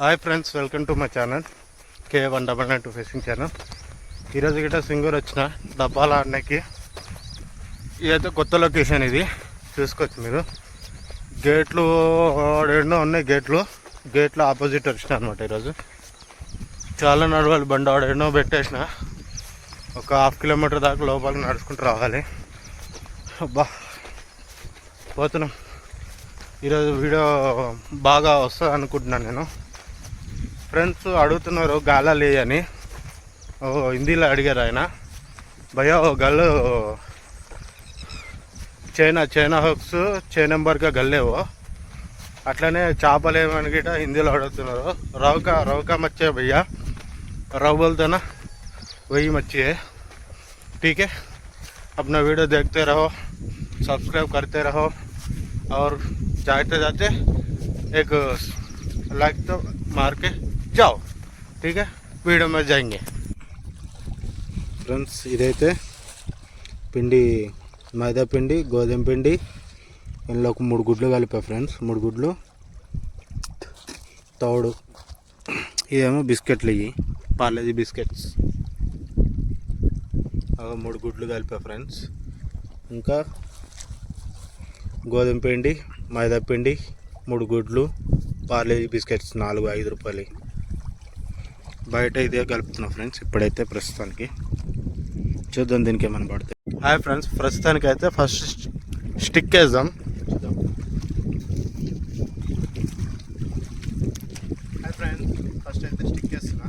Hi friends, welcome to my channel K199 fishing channel. ఈరోజు గిట్ట సింగూరు వచ్చిన డబ్బాలు ఆడడానికి. ఇదైతే కొత్త లొకేషన్, ఇది చూసుకోవచ్చు మీరు. గేట్లు ఎన్నో ఉన్నాయి, గేట్లు ఆపోజిట్ వచ్చిన అనమాట. ఈరోజు చాలా నడవాలి, బండి ఆడ ఎన్నో పెట్టేసిన. ఒక 1/2 కిలోమీటర్ దాకా లోపలికి నడుచుకుంటూ రావాలి. అబ్బా పోతున్నాం. ఈరోజు వీడియో బాగా వస్తుంది అనుకుంటున్నాను నేను. ఫ్రెండ్స్ అడుగుతున్నారు గాలా లేదని, హిందీలో అడిగారు ఆయన. భయ్యా ఓ గల్లు చైనా హుక్స్ 6 నెంబర్గా గల్లేవో. అట్లనే చేపలు ఏమని గిట హిందీలో అడుగుతున్నారు. రౌకా మచ్చే భయ్యా, रव बोलते ना वही मच्छी है. ठीक है, अपना वीडियो देखते रहो, सब्सक्राइब करते रहो और जाते जाते एक लाइक तो मार के जाओ. ठीक है, वीडियो में जाएंगे. फ्रेंड्स ఇదైతే పిండి, మైదా పిండి, గోధుమ పిండి, ఇందులో ఒక 3 గుడ్లు కలిపా ఫ్రెండ్స్. 3 గుడ్లు, తౌడు, ఇదేమో బిస్కెట్లు, ఇవి పార్లేజీ బిస్కెట్స్. 3 గుడ్లు కలిపా ఫ్రెండ్స్. ఇంకా గోధుమ పిండి, మైదా పిండి, 3 గుడ్లు, పార్లేజీ బిస్కెట్స్ 4-5 రూపాయలు. బయట ఇదే కలుపుతున్నా ఫ్రెండ్స్. ఇప్పుడైతే ప్రస్తుతానికి చూద్దాం దీనికి ఏమైనా పడుతుంది. హాయ్ ఫ్రెండ్స్, ప్రస్తుతానికి అయితే ఫస్ట్ స్టిక్ వేద్దాం. హాయ్ ఫ్రెండ్స్, ఫస్ట్ అయితే స్టిక్ వేస్తున్నా.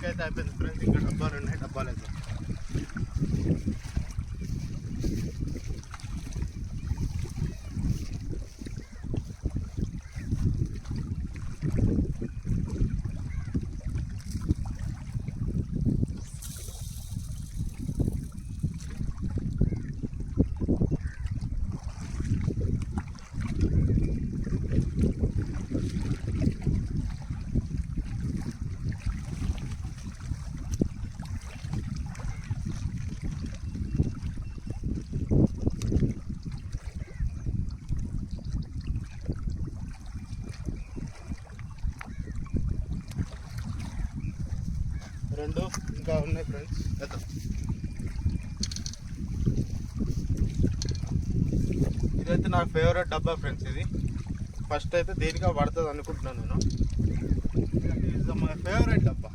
అయితే అయిపోయింది ఫ్రెండ్స్. ఇంకా డబ్బాలు ఉన్నాయి, డబ్బాలు అయితే రెండు ఇంకా ఉన్నాయి ఫ్రెండ్స్. ఇదైతే నాకు ఫేవరెట్ డబ్బా ఫ్రెండ్స్. ఇది ఫస్ట్ అయితే దేనిగా పడుతుంది అనుకుంటున్నాను నేను. ఇది మై ఫేవరెట్ డబ్బా.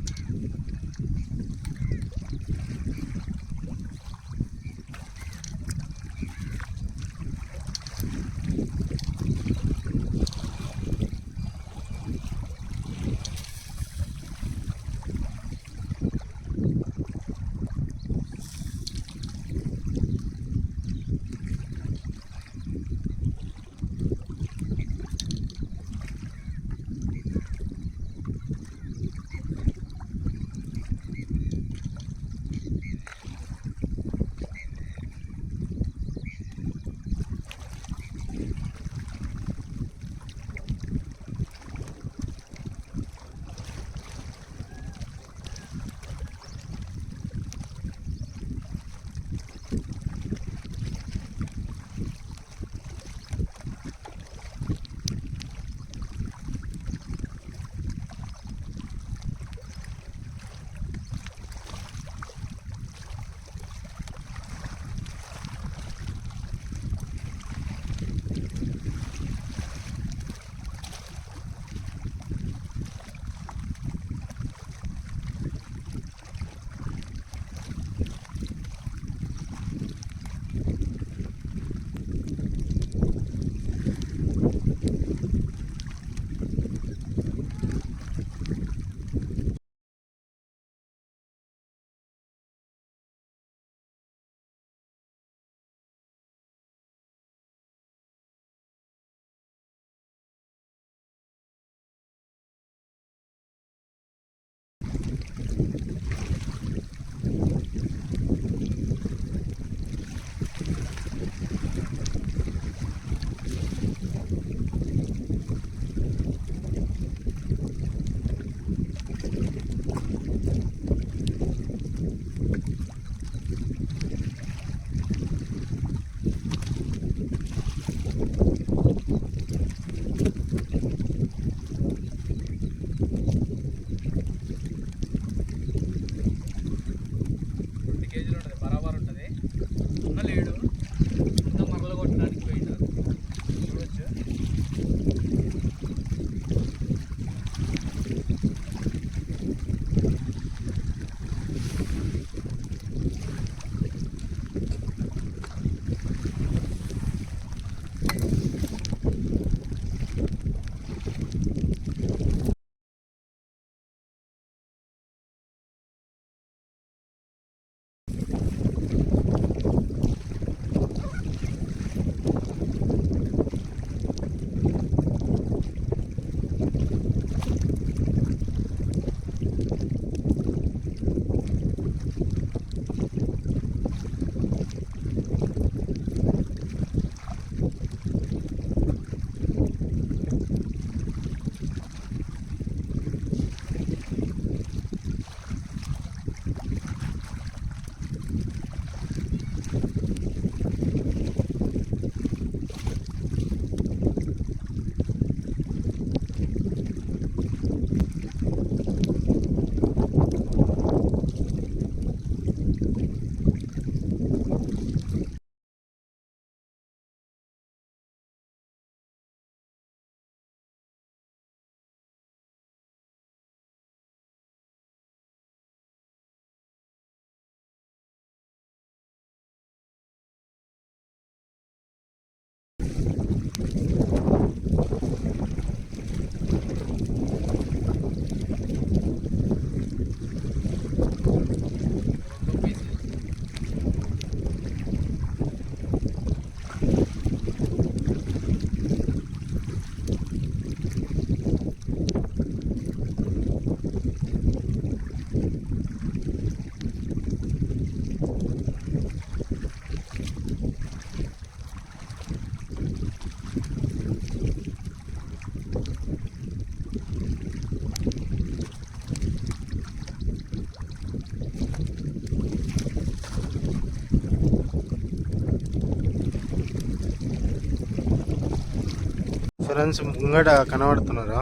ఫ్రెండ్స్ ముంగట కనబడుతున్నారా?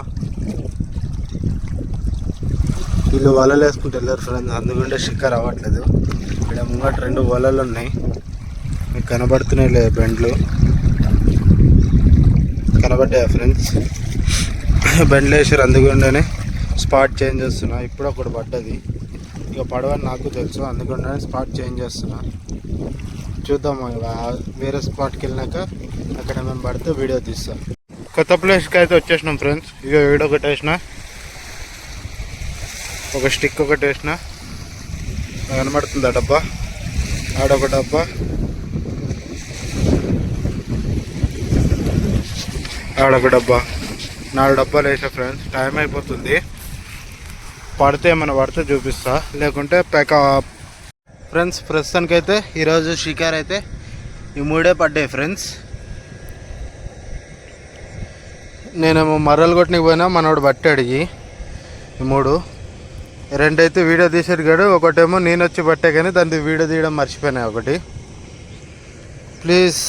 వీళ్ళు వలలు వేసుకుంటూ వెళ్ళారు ఫ్రెండ్స్, అందుకుంటే షిక్కర్ అవ్వట్లేదు. ఇక్కడ ముంగట 2 వలలు ఉన్నాయి, మీకు కనబడుతున్నాయి లేదు బెండ్లు కనబడ్డాయా ఫ్రెండ్స్? బెండ్లు వేసారు, అందుకుంటేనే స్పాట్ చేంజ్ చేస్తున్నా. ఇప్పుడు ఒకటి పడ్డది, ఇక పడవని నాకు తెలుసు, అందుకుంటేనే స్పాట్ చేంజ్ చేస్తున్నా. చూద్దాం, వేరే స్పాట్కి వెళ్ళినాక అక్కడ మేము పడితే వీడియో తీస్తాం. కొత్త ప్లేస్కి అయితే వచ్చేసినాం ఫ్రెండ్స్. ఇక వీడియో ఒకటి వేసిన, ఒక స్టిక్ ఒకటి వేసిన, కనబడుతుంది ఆ డబ్బా, ఆడొక డబ్బా, ఆడొక డబ్బా, 4 డబ్బాలు వేసా ఫ్రెండ్స్. టైం అయిపోతుంది, పడితే ఏమైనా పడితే చూపిస్తా, లేకుంటే ప్యాకప్. ఫ్రెండ్స్ ప్రస్తుతానికైతే ఈరోజు షికార్ అయితే ఈ 3 పడ్డాయి ఫ్రెండ్స్. నేనేమో మర్రలు కొట్టనికి పోయినా, మనోడు పట్టాడు ఈ 3. 2 అయితే వీడియో తీసాడు కాడు, ఒకటేమో నేను వచ్చి పట్టే కానీ దాన్ని వీడియో తీయడం మర్చిపోయినా ఒకటి. ప్లీజ్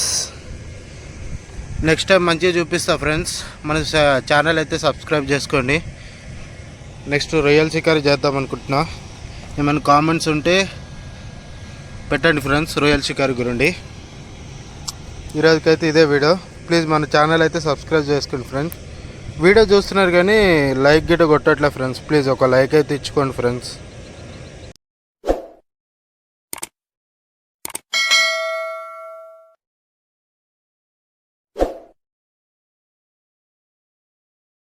నెక్స్ట్ టైం మంచిగా చూపిస్తా ఫ్రెండ్స్. మన ఛానల్ అయితే సబ్స్క్రైబ్ చేసుకోండి. నెక్స్ట్ రొయ్యల షికారీ చేద్దాం అనుకుంటున్నా. ఏమైనా కామెంట్స్ ఉంటే పెట్టండి ఫ్రెండ్స్ రొయ్యల షికారీ గురించి. ఈరోజుకైతే ఇదే వీడియో. ప్లీజ్ మన ఛానల్ అయితే సబ్స్క్రైబ్ చేసుకోండి ఫ్రెండ్స్. వీడియో చూస్తున్నారు కానీ లైక్ గిట్ట కొట్టట్లే ఫ్రెండ్స్, ప్లీజ్ ఒక లైక్ అయితే ఇచ్చుకోండి ఫ్రెండ్స్.